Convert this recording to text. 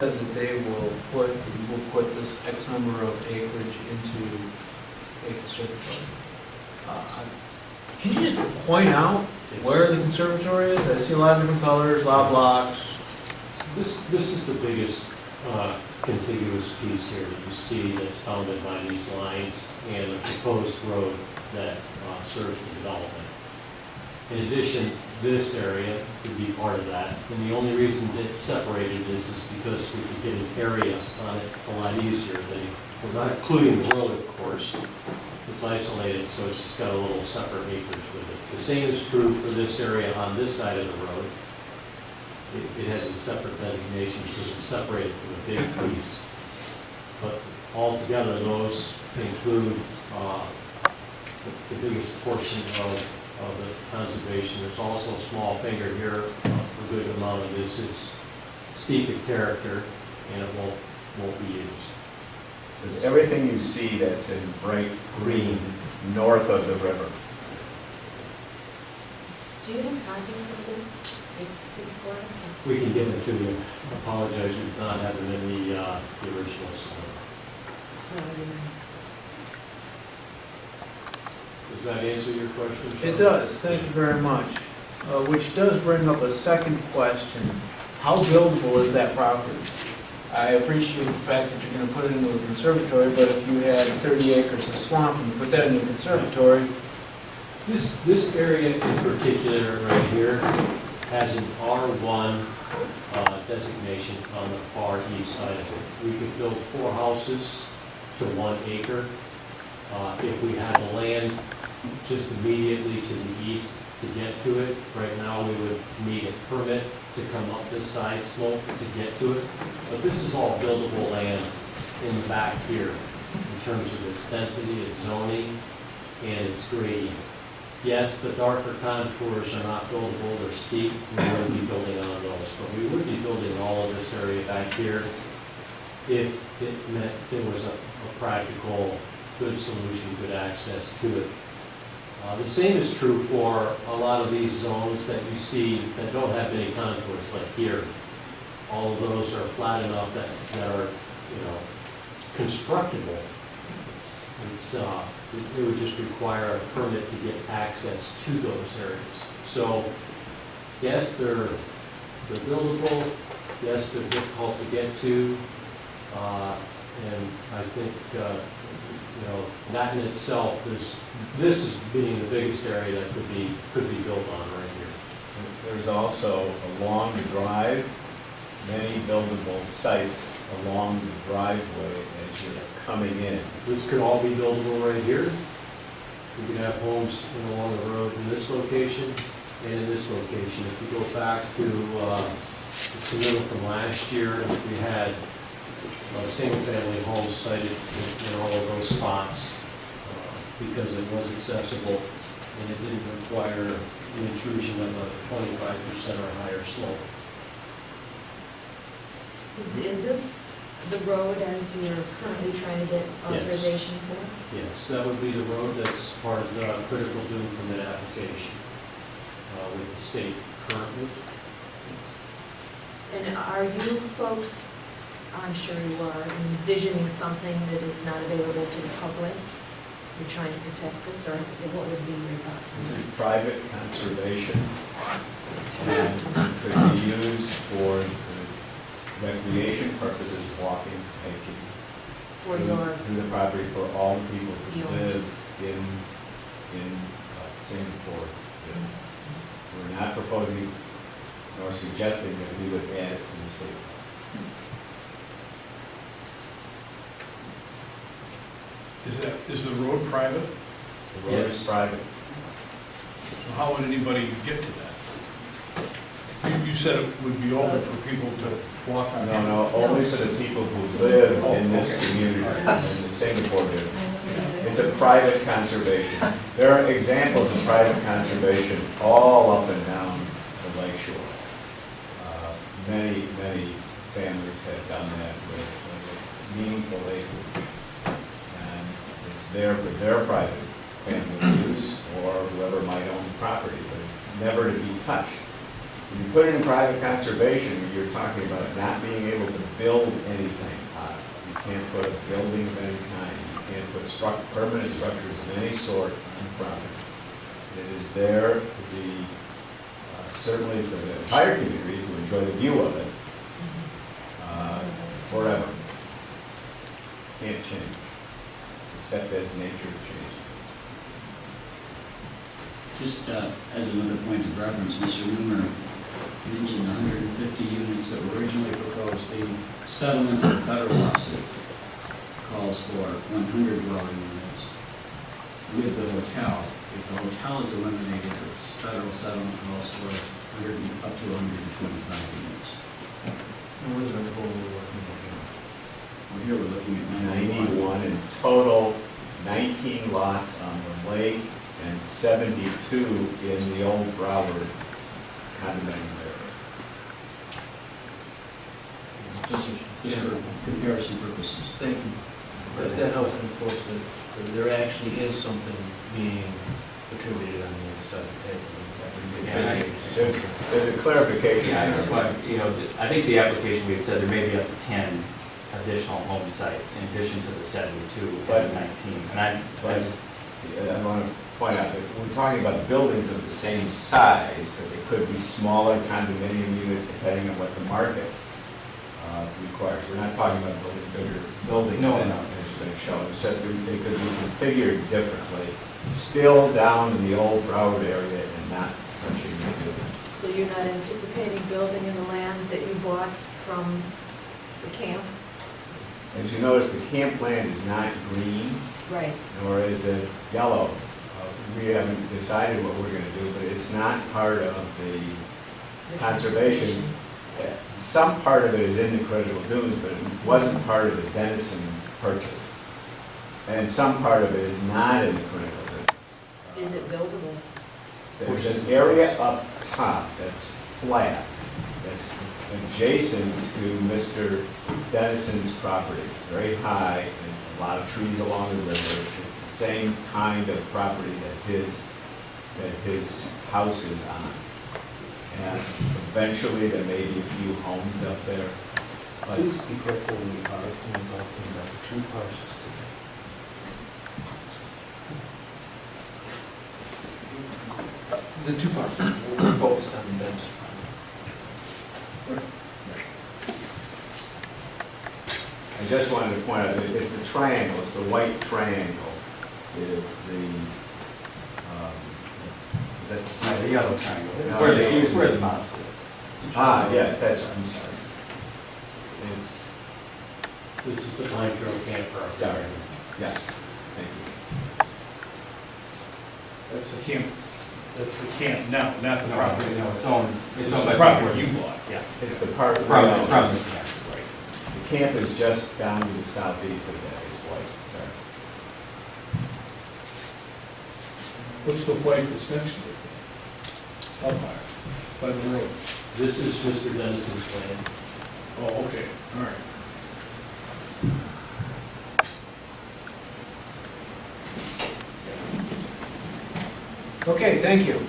said that they will put this X number of acreage into a conservatory. Can you just point out where the conservatory is? I see a lot of different colors, a lot of blocks. This is the biggest contiguous piece here that you see that's bounded by these lines and the proposed road that serves the development. In addition, this area would be part of that, and the only reason it's separated is because we could get an area on it a lot easier. We're not including the road, of course. It's isolated, so it's just got a little separate acreage with it. The same is true for this area on this side of the road. It has a separate designation because it's separated from a big piece. But altogether, those include the biggest portion of the conservation. There's also a small finger here. A good amount of this is steep in character, and it won't be used. So it's everything you see that's in bright green north of the river. Do you have copies of this for us? We can give it to you. I apologize, we did not have them in the originals. That would be nice. Does that answer your question, Sean? It does, thank you very much. Which does bring up a second question. How buildable is that property? I appreciate the fact that you're going to put it into a conservatory, but if you had 30 acres of swamp and you put that into a conservatory. This area in particular right here has an R1 designation on the far east side of it. We could build 4 houses to 1 acre. If we had the land just immediately to the east to get to it, right now we would need a permit to come up this side slope to get to it. But this is all buildable land in the back here in terms of its density, its zoning, and its grading. Yes, the darker contours are not buildable, they're steep, we wouldn't be building on those, but we would be building all of this area back here if it meant there was a practical, good solution, good access to it. The same is true for a lot of these zones that you see that don't have any contours, like here. All of those are flat enough that are, constructible. It would just require a permit to get access to those areas. So, yes, they're buildable. Yes, they're difficult to get to, and I think that in itself this is being the biggest area that could be built on right here. There's also along the drive, many buildable sites along the driveway as you're coming in. This could all be buildable right here. We could have homes along the road in this location and in this location. If you go back to the submittal from last year, we had single-family homes cited in all of those spots because it was accessible and it didn't require the intrusion of a 25% or higher slope. Is this the road as you're currently trying to get authorization for? Yes, that would be the road that's part of the critical dune permit application with the state currently. And are you folks, I'm sure you are, envisioning something that is not available to the public? You're trying to protect this, or what would be your thoughts on This that? is private conservation and could be used for recreation purposes, walking, hiking. For your, through the property for all the people who Viewers. live in Singapore. We're not proposing nor suggesting that we would add it to the state. Is the road private? The road is private. So how would anybody get to that? You said it would be open for people to walk on. No, only for the people who live in this community, in the Singapore community. It's a private conservation. There are examples of private conservation all up and down the lake shore. Many families have done that with meaningful acreage. And it's there for their private family use or whoever might own the property, but it's never to be touched. If you put it in private conservation, you're talking about not being able to build anything on it. You can't put buildings of any kind, you can't put permanent structures of any sort on property. It is there to be, certainly for the entire community to enjoy the view of it, forever. Can't change, except as nature changes. Just as another point of reference, Mr. Newmer mentioned the 150 units that were originally proposed. The settlement of the federal lawsuit calls for 100 dwelling units with the hotels. If the hotel is eliminated, the federal settlement calls for up to 125 units. And what is our goal we're working on? Well, here we're looking at 91 in total, 19 lots on the lake, and 72 in the old Broward condominium area. Just for comparison purposes. Thank you. That helps enforce that there actually is something being attributed on the other side of the table. There's a clarification. Yeah, I just want, I think the application, we had said there may be up to 10 additional home sites in addition to the 72 and 19. And I want to point out that we're talking about buildings of the same size, but they could be smaller condominium units depending on what the market requires. We're not talking about building bigger buildings than it's been shown. It's just that they could be configured differently, still down in the old Broward area and not touching the buildings. So you're not anticipating building in the land that you bought from the camp? As you notice, the camp land is not green, Right. nor is it yellow. We haven't decided what we're going to do, but it's not part of the conservation. Some part of it is in the critical dunes, but it wasn't part of the Denison purchase. And some part of it is not in the critical dunes. Is it buildable? There's an area up top that's flat, that's adjacent to Mr. Denison's property, very high, and a lot of trees along the river. It's the same kind of property that his house is on. And eventually, there may be a few homes up there. But Please be careful when you are talking about the two parcels today. The two parcels, we're focused on the Dennis. I just wanted to point out that it's the triangle, it's the white triangle is that's the yellow triangle, No, where the mouse is. yes, that's, I'm sorry. It's, This is the Pine Trail campground. sorry, yes, thank you. That's the camp now, not the property. No, it's owned It's by the property you bought. Yeah. It's the part. From the camp. Right. The camp is just down to the southeast of that, is white, sorry. What's the white that's next to it? Up higher, by the road. This is Mr. Denison's land. Oh, okay, all right. Okay, thank you.